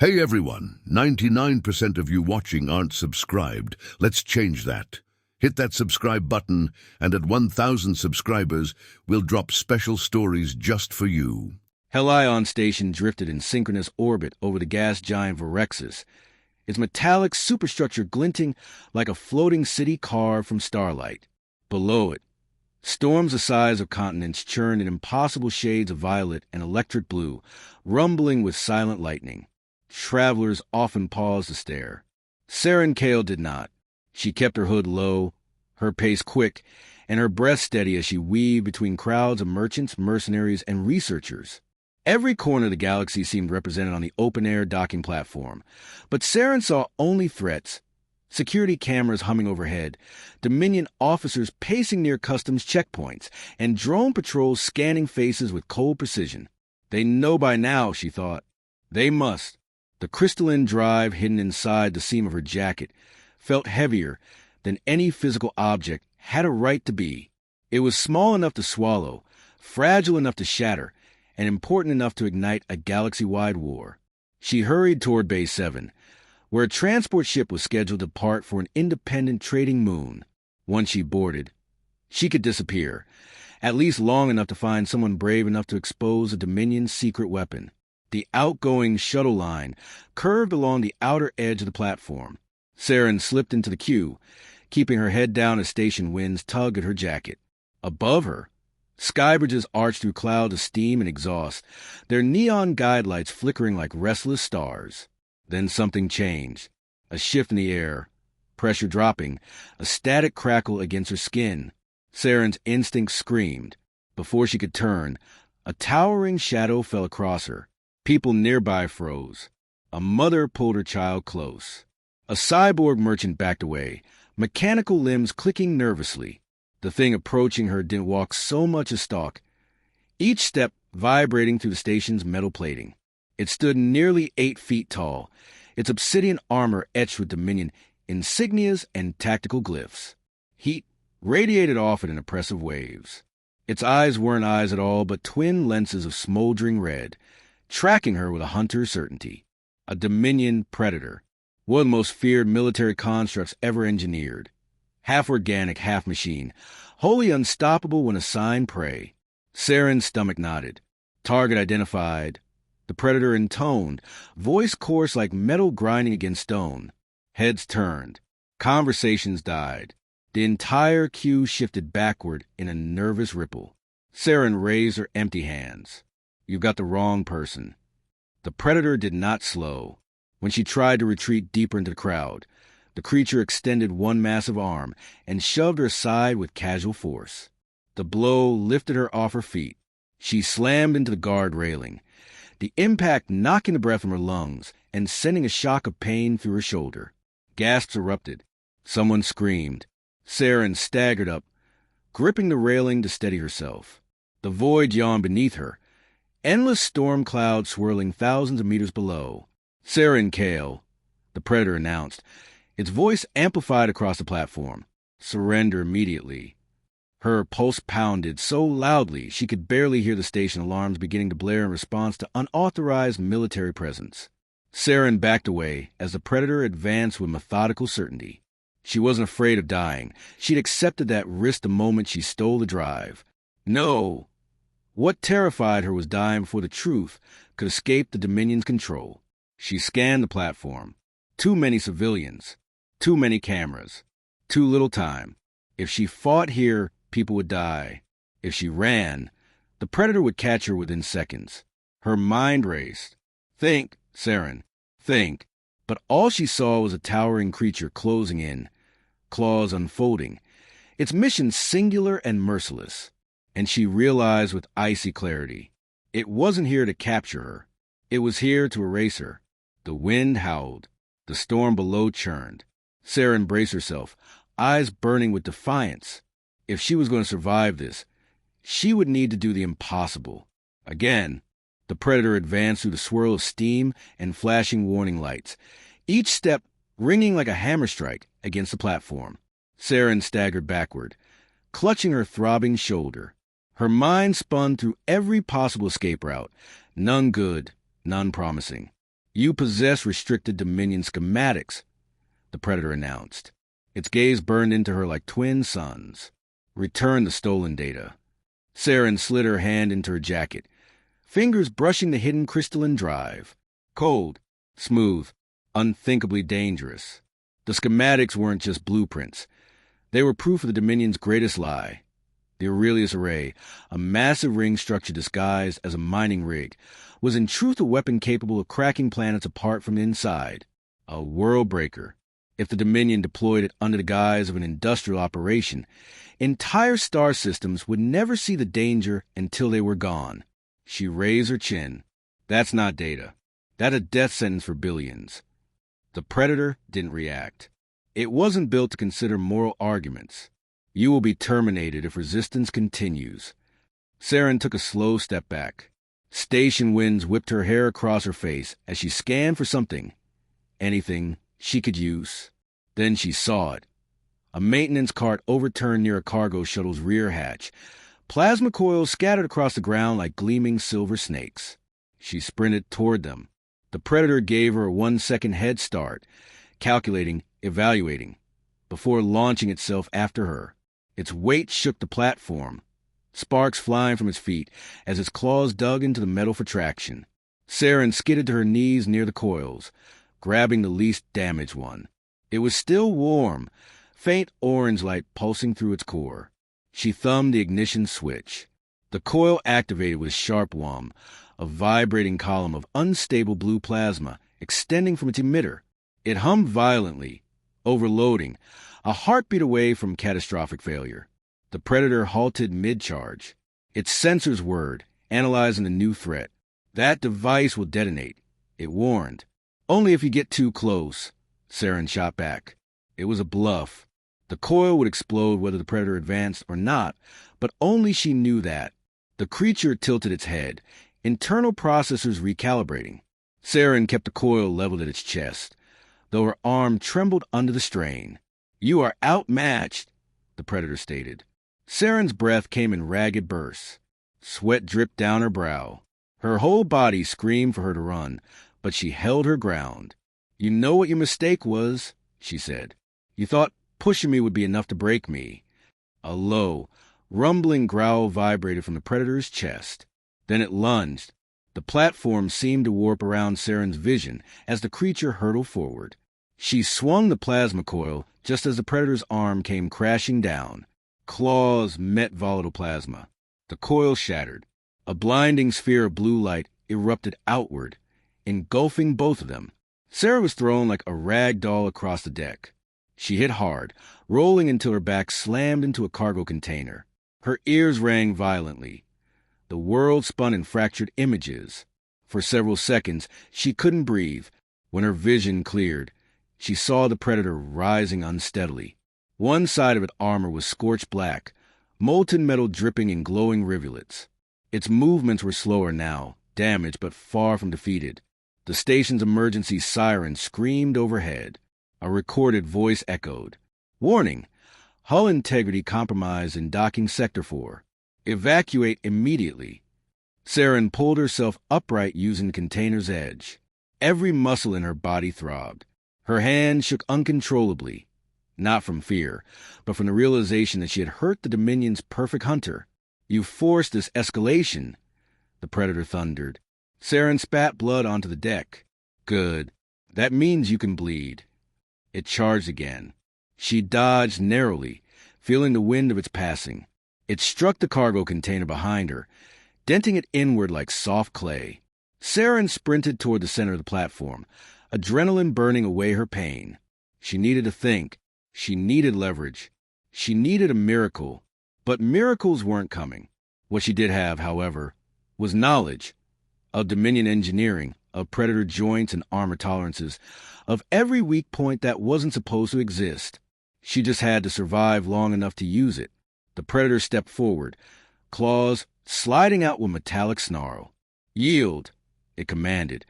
Hey everyone, 99% of you watching aren't subscribed. Let's change that. Hit that subscribe button, and at 1,000 subscribers, we'll drop special stories just for you. Helion station drifted in synchronous orbit over the gas giant Vorexus, its metallic superstructure glinting like a floating city carved from starlight. Below it, storms the size of continents churned in impossible shades of violet and electric blue, rumbling with silent lightning. Travelers often paused to stare. Saren Kale did not. She kept her hood low, her pace quick, and her breath steady as she weaved between crowds of merchants, mercenaries, and researchers. Every corner of the galaxy seemed represented on the open-air docking platform, but Saren saw only threats. Security cameras humming overhead, Dominion officers pacing near customs checkpoints, and drone patrols scanning faces with cold precision. They know by now, she thought. They must. The crystalline drive hidden inside the seam of her jacket felt heavier than any physical object had a right to be. It was small enough to swallow, fragile enough to shatter, and important enough to ignite a galaxy-wide war. She hurried toward Base 7, where a transport ship was scheduled to depart for an independent trading moon. Once she boarded, she could disappear, at least long enough to find someone brave enough to expose a Dominion's secret weapon. The outgoing shuttle line curved along the outer edge of the platform. Saren slipped into the queue, keeping her head down as station winds tugged at her jacket. Above her, sky bridges arched through clouds of steam and exhaust, their neon guide lights flickering like restless stars. Then something changed. A shift in the air, pressure dropping, a static crackle against her skin. Saren's instinct screamed. Before she could turn, a towering shadow fell across her. People nearby froze. A mother pulled her child close. A cyborg merchant backed away, mechanical limbs clicking nervously. The thing approaching her didn't walk so much as stalk, each step vibrating through the station's metal plating. It stood nearly 8 feet tall, its obsidian armor etched with Dominion insignias and tactical glyphs. Heat radiated off it in oppressive waves. Its eyes weren't eyes at all, but twin lenses of smoldering red, tracking her with a hunter's certainty. A Dominion predator, one of the most feared military constructs ever engineered. Half organic, half machine, wholly unstoppable when assigned prey. Saren's stomach nodded. Target identified. The predator intoned, voice coarse like metal grinding against stone. Heads turned. Conversations died. The entire queue shifted backward in a nervous ripple. Saren raised her empty hands. You've got the wrong person. The predator did not slow. When she tried to retreat deeper into the crowd, the creature extended one massive arm and shoved her aside with casual force. The blow lifted her off her feet. She slammed into the guard railing, the impact knocking the breath from her lungs and sending a shock of pain through her shoulder. Gasps erupted. Someone screamed. Saren staggered up, gripping the railing to steady herself. The void yawned beneath her, endless storm clouds swirling thousands of meters below. Saren Kale, the predator announced, its voice amplified across the platform. Surrender immediately. Her pulse pounded so loudly she could barely hear the station alarms beginning to blare in response to unauthorized military presence. Saren backed away as the predator advanced with methodical certainty. She wasn't afraid of dying. She'd accepted that risk the moment she stole the drive. No! What terrified her was dying before the truth could escape the Dominion's control. She scanned the platform. Too many civilians. Too many cameras. Too little time. If she fought here, people would die. If she ran, the predator would catch her within seconds. Her mind raced. Think, Saren, think. But all she saw was a towering creature closing in, claws unfolding, its mission singular and merciless. And she realized with icy clarity, it wasn't here to capture her. It was here to erase her. The wind howled. The storm below churned. Saren braced herself, eyes burning with defiance. If she was going to survive this, she would need to do the impossible. Again, the predator advanced through the swirl of steam and flashing warning lights, each step ringing like a hammer strike against the platform. Saren staggered backward, clutching her throbbing shoulder. Her mind spun through every possible escape route, none good, none promising. You possess restricted Dominion schematics, the Predator announced. Its gaze burned into her like twin suns. Return the stolen data. Saren slid her hand into her jacket, fingers brushing the hidden crystalline drive. Cold, smooth, unthinkably dangerous. The schematics weren't just blueprints. They were proof of the Dominion's greatest lie. The Aurelius Array, a massive ring structure disguised as a mining rig, was in truth a weapon capable of cracking planets apart from the inside. A world breaker. If the Dominion deployed it under the guise of an industrial operation, entire star systems would never see the danger until they were gone. She raised her chin. That's not data. That's a death sentence for billions. The Predator didn't react. It wasn't built to consider moral arguments. You will be terminated if resistance continues. Saren took a slow step back. Station winds whipped her hair across her face as she scanned for something. Anything she could use. Then she saw it. A maintenance cart overturned near a cargo shuttle's rear hatch. Plasma coils scattered across the ground like gleaming silver snakes. She sprinted toward them. The Predator gave her a 1-second head start, calculating, evaluating, before launching itself after her. Its weight shook the platform, sparks flying from its feet as its claws dug into the metal for traction. Saren skidded to her knees near the coils, grabbing the least damaged one. It was still warm, faint orange light pulsing through its core. She thumbed the ignition switch. The coil activated with a sharp whum, a vibrating column of unstable blue plasma extending from its emitter. It hummed violently, overloading, a heartbeat away from catastrophic failure. The Predator halted mid-charge. Its sensors whirred, analyzing the new threat. That device will detonate, it warned. Only if you get too close, Saren shot back. It was a bluff. The coil would explode whether the Predator advanced or not, but only she knew that. The creature tilted its head, internal processors recalibrating. Saren kept the coil leveled at its chest, though her arm trembled under the strain. You are outmatched, the Predator stated. Saren's breath came in ragged bursts. Sweat dripped down her brow. Her whole body screamed for her to run, but she held her ground. You know what your mistake was, she said. You thought pushing me would be enough to break me. A low, rumbling growl vibrated from the Predator's chest. Then it lunged. The platform seemed to warp around Saren's vision as the creature hurtled forward. She swung the plasma coil just as the Predator's arm came crashing down. Claws met volatile plasma. The coil shattered. A blinding sphere of blue light erupted outward, engulfing both of them. Saren was thrown like a rag doll across the deck. She hit hard, rolling until her back slammed into a cargo container. Her ears rang violently. The world spun in fractured images. For several seconds, she couldn't breathe. When her vision cleared, she saw the Predator rising unsteadily. One side of its armor was scorched black, molten metal dripping in glowing rivulets. Its movements were slower now, damaged but far from defeated. The station's emergency siren screamed overhead. A recorded voice echoed. Warning! Hull integrity compromised in docking Sector 4. Evacuate immediately. Saren pulled herself upright using the container's edge. Every muscle in her body throbbed. Her hand shook uncontrollably, not from fear, but from the realization that she had hurt the Dominion's perfect hunter. You forced this escalation, the Predator thundered. Saren spat blood onto the deck. Good. That means you can bleed. It charged again. She dodged narrowly, feeling the wind of its passing. It struck the cargo container behind her, denting it inward like soft clay. Saren sprinted toward the center of the platform, adrenaline burning away her pain. She needed to think. She needed leverage. She needed a miracle. But miracles weren't coming. What she did have, however, was knowledge of Dominion engineering, of Predator joints and armor tolerances, of every weak point that wasn't supposed to exist. She just had to survive long enough to use it. The Predator stepped forward, claws sliding out with metallic snarl. Yield, it commanded,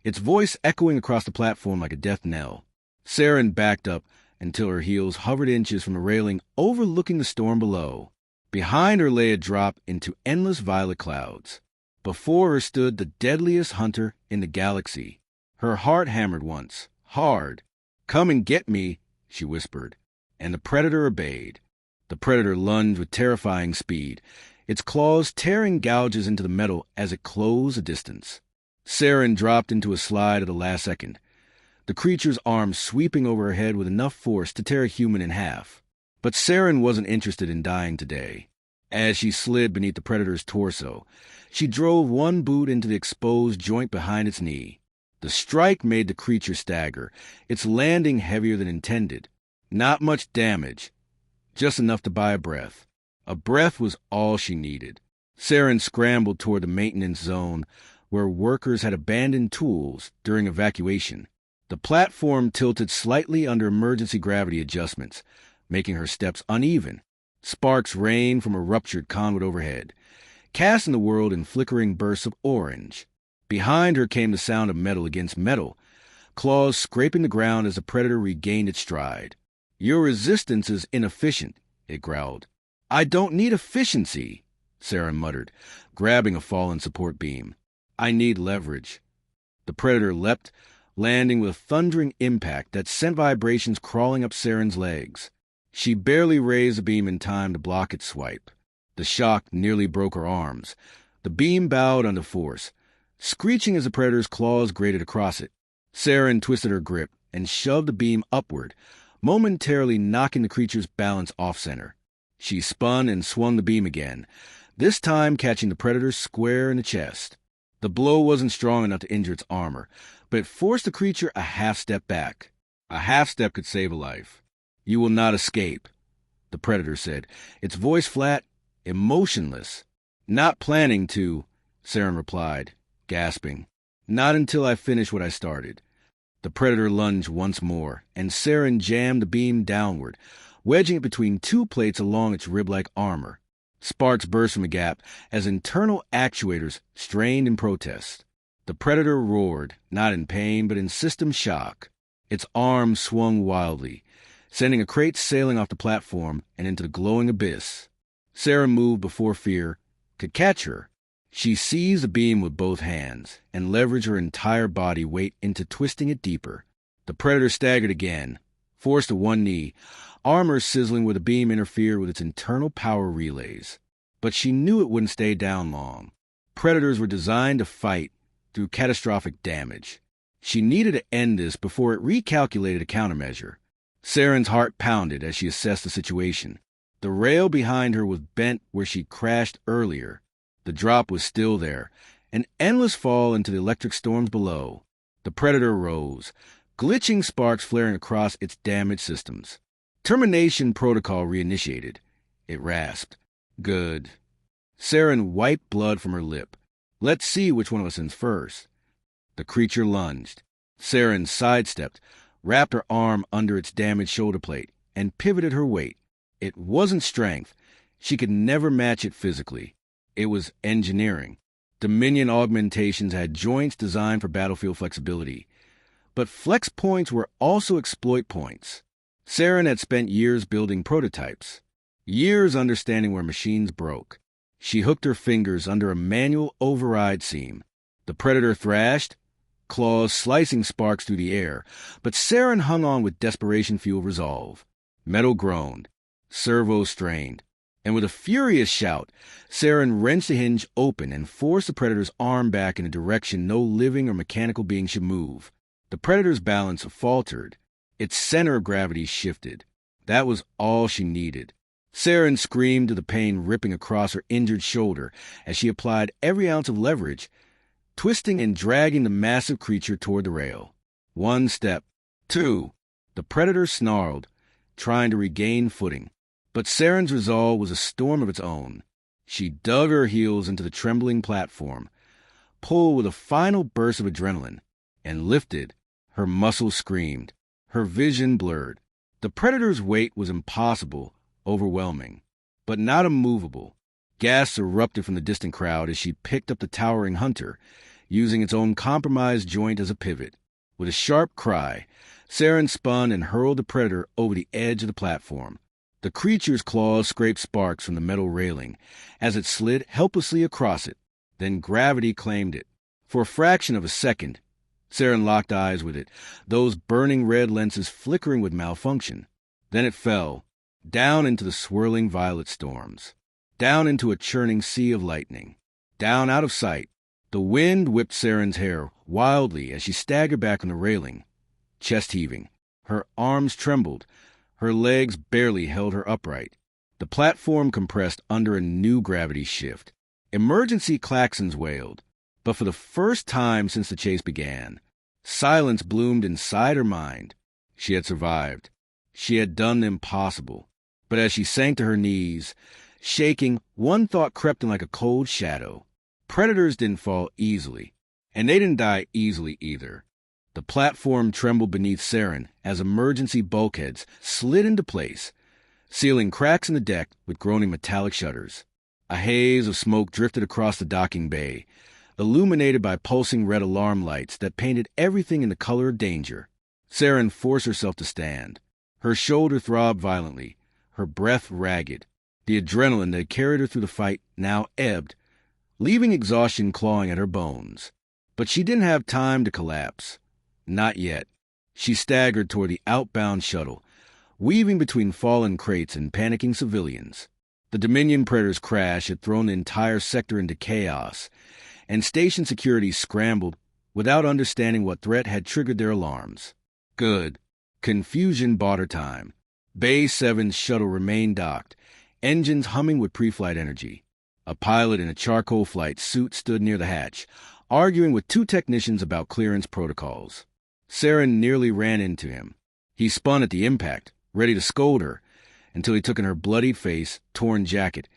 its voice echoing across the platform like a death knell. Saren backed up until her heels hovered inches from the railing overlooking the storm below. Behind her lay a drop into endless violet clouds. Before her stood the deadliest hunter in the galaxy. Her heart hammered once, hard. "Come and get me," she whispered, and the predator obeyed. The predator lunged with terrifying speed, its claws tearing gouges into the metal as it closed a distance. Saren dropped into a slide at the last second, the creature's arms sweeping over her head with enough force to tear a human in half. But Saren wasn't interested in dying today. As she slid beneath the predator's torso, she drove one boot into the exposed joint behind its knee. The strike made the creature stagger, its landing heavier than intended. Not much damage, just enough to buy a breath. A breath was all she needed. Saren scrambled toward the maintenance zone, where workers had abandoned tools during evacuation. The platform tilted slightly under emergency gravity adjustments, making her steps uneven. Sparks rained from a ruptured conduit overhead, casting the world in flickering bursts of orange. Behind her came the sound of metal against metal, claws scraping the ground as the predator regained its stride. "Your resistance is inefficient," it growled. "I don't need efficiency," Saren muttered, grabbing a fallen support beam. "I need leverage." The predator leapt, landing with a thundering impact that sent vibrations crawling up Saren's legs. She barely raised the beam in time to block its swipe. The shock nearly broke her arms. The beam bowed under force, screeching as the predator's claws grated across it. Saren twisted her grip and shoved the beam upward, momentarily knocking the creature's balance off-center. She spun and swung the beam again, this time catching the predator square in the chest. The blow wasn't strong enough to injure its armor, but it forced the creature a half-step back. A half-step could save a life. "You will not escape," the predator said, its voice flat, emotionless. "Not planning to," Saren replied, gasping. "Not until I finish what I started." The predator lunged once more, and Saren jammed the beam downward, wedging it between two plates along its rib-like armor. Sparks burst from the gap as internal actuators strained in protest. The predator roared, not in pain but in system shock. Its arms swung wildly, sending a crate sailing off the platform and into the glowing abyss. Saren moved before fear could catch her. She seized the beam with both hands and leveraged her entire body weight into twisting it deeper. The predator staggered again, forced to one knee, armor sizzling where the beam interfered with its internal power relays. But she knew it wouldn't stay down long. Predators were designed to fight through catastrophic damage. She needed to end this before it recalculated a countermeasure. Saren's heart pounded as she assessed the situation. The rail behind her was bent where she crashed earlier. The drop was still there, an endless fall into the electric storms below. The predator rose, glitching sparks flaring across its damaged systems. Termination protocol reinitiated. It rasped. "Good." Saren wiped blood from her lip. "Let's see which one of us ends first." The creature lunged. Saren sidestepped, wrapped her arm under its damaged shoulder plate, and pivoted her weight. It wasn't strength. She could never match it physically. It was engineering. Dominion augmentations had joints designed for battlefield flexibility. But flex points were also exploit points. Saren had spent years building prototypes, years understanding where machines broke. She hooked her fingers under a manual override seam. The predator thrashed, claws slicing sparks through the air, but Saren hung on with desperation-fueled resolve. Metal groaned, servos strained, and with a furious shout, Saren wrenched the hinge open and forced the predator's arm back in a direction no living or mechanical being should move. The predator's balance faltered. Its center of gravity shifted. That was all she needed. Saren screamed to the pain ripping across her injured shoulder as she applied every ounce of leverage, twisting and dragging the massive creature toward the rail. One step. Two. The predator snarled, trying to regain footing. But Saren's resolve was a storm of its own. She dug her heels into the trembling platform, pulled with a final burst of adrenaline, and lifted. Her muscles screamed. Her vision blurred. The predator's weight was impossible, overwhelming, but not immovable. Gasps erupted from the distant crowd as she picked up the towering hunter, using its own compromised joint as a pivot. With a sharp cry, Saren spun and hurled the predator over the edge of the platform. The creature's claws scraped sparks from the metal railing as it slid helplessly across it. Then gravity claimed it. For a fraction of a second, Saren locked eyes with it, those burning red lenses flickering with malfunction. Then it fell, down into the swirling violet storms, down into a churning sea of lightning, down out of sight. The wind whipped Saren's hair wildly as she staggered back on the railing, chest heaving. Her arms trembled. Her legs barely held her upright. The platform compressed under a new gravity shift. Emergency klaxons wailed. But for the first time since the chase began, silence bloomed inside her mind. She had survived. She had done the impossible. But as she sank to her knees, shaking, one thought crept in like a cold shadow. Predators didn't fall easily, and they didn't die easily either. The platform trembled beneath Saren as emergency bulkheads slid into place, sealing cracks in the deck with groaning metallic shutters. A haze of smoke drifted across the docking bay, illuminated by pulsing red alarm lights that painted everything in the color of danger. Saren forced herself to stand. Her shoulder throbbed violently, her breath ragged. The adrenaline that carried her through the fight now ebbed, leaving exhaustion clawing at her bones. But she didn't have time to collapse. Not yet. She staggered toward the outbound shuttle, weaving between fallen crates and panicking civilians. The Dominion Predator's crash had thrown the entire sector into chaos, and station security scrambled without understanding what threat had triggered their alarms. Good. Confusion bought her time. Bay 7's shuttle remained docked, engines humming with pre-flight energy. A pilot in a charcoal flight suit stood near the hatch, arguing with two technicians about clearance protocols. Saren nearly ran into him. He spun at the impact, ready to scold her, until he took in her bloodied face, torn jacket,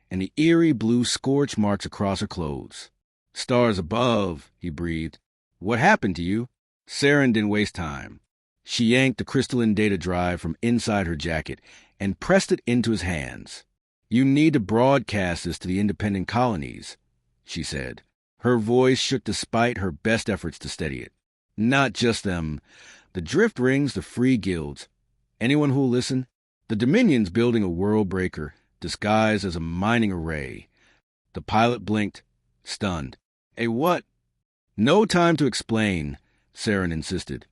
and the eerie blue scorch marks across her clothes. "Stars above," he breathed. "What happened to you?" Saren didn't waste time. She yanked the crystalline data drive from inside her jacket and pressed it into his hands. "You need to broadcast this to the independent colonies," she said. Her voice shook despite her best efforts to steady it. "Not just them. The drift rings, the free guilds. Anyone who'll listen? The Dominion's building a world breaker, disguised as a mining array." The pilot blinked, stunned. "A what?" "No time to explain," Saren insisted,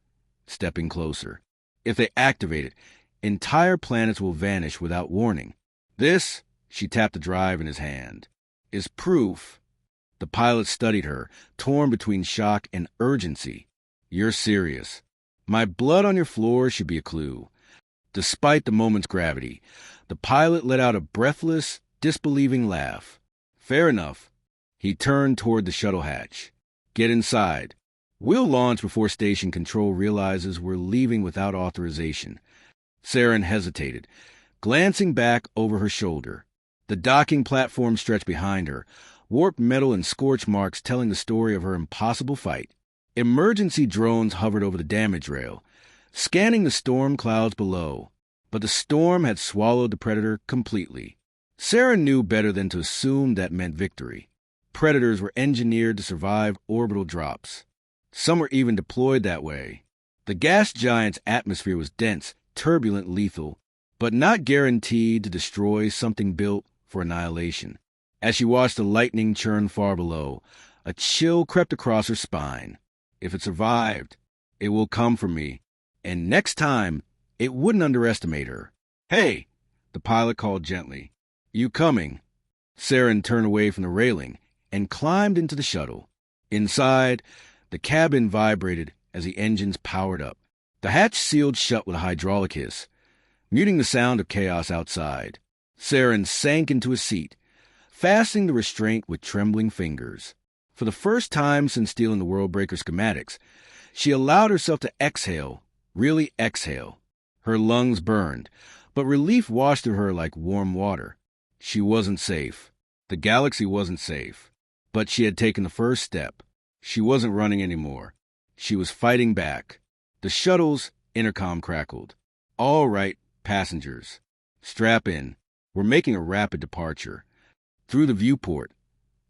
stepping closer. "If they activate it, entire planets will vanish without warning. This," she tapped the drive in his hand, "is proof." The pilot studied her, torn between shock and urgency. "You're serious. My blood on your floor should be a clue." Despite the moment's gravity, the pilot let out a breathless, disbelieving laugh. "Fair enough." He turned toward the shuttle hatch. "Get inside. We'll launch before station control realizes we're leaving without authorization." Saren hesitated, glancing back over her shoulder. The docking platform stretched behind her, warped metal and scorch marks telling the story of her impossible fight. Emergency drones hovered over the damage rail, scanning the storm clouds below. But the storm had swallowed the Predator completely. Saren knew better than to assume that meant victory. Predators were engineered to survive orbital drops. Some were even deployed that way. The gas giant's atmosphere was dense, turbulent, lethal, but not guaranteed to destroy something built for annihilation. As she watched the lightning churn far below, a chill crept across her spine. If it survived, it will come for me. And next time, it wouldn't underestimate her. "Hey!" the pilot called gently. "You coming?" Saren turned away from the railing and climbed into the shuttle. Inside, the cabin vibrated as the engines powered up. The hatch sealed shut with a hydraulic hiss, muting the sound of chaos outside. Saren sank into a seat, fastening the restraint with trembling fingers. For the first time since stealing the Worldbreaker schematics, she allowed herself to exhale, really exhale. Her lungs burned, but relief washed through her like warm water. She wasn't safe. The galaxy wasn't safe. But she had taken the first step. She wasn't running anymore. She was fighting back. The shuttle's intercom crackled. "All right, passengers. Strap in. We're making a rapid departure." Through the viewport,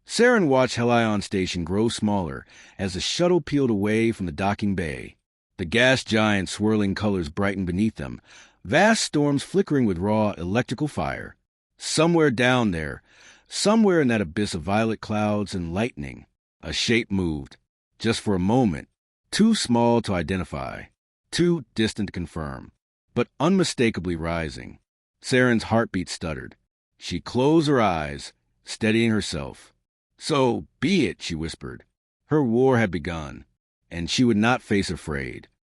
Saren watched Helion Station grow smaller as the shuttle peeled away from the docking bay. The gas giant's swirling colors brightened beneath them, vast storms flickering with raw electrical fire. Somewhere down there, somewhere in that abyss of violet clouds and lightning, a shape moved, just for a moment, Too small to identify, too distant to confirm, but unmistakably rising. Saren's heartbeat stuttered. She closed her eyes, steadying herself. "So be it," she whispered. Her war had begun, and she would not face afraid.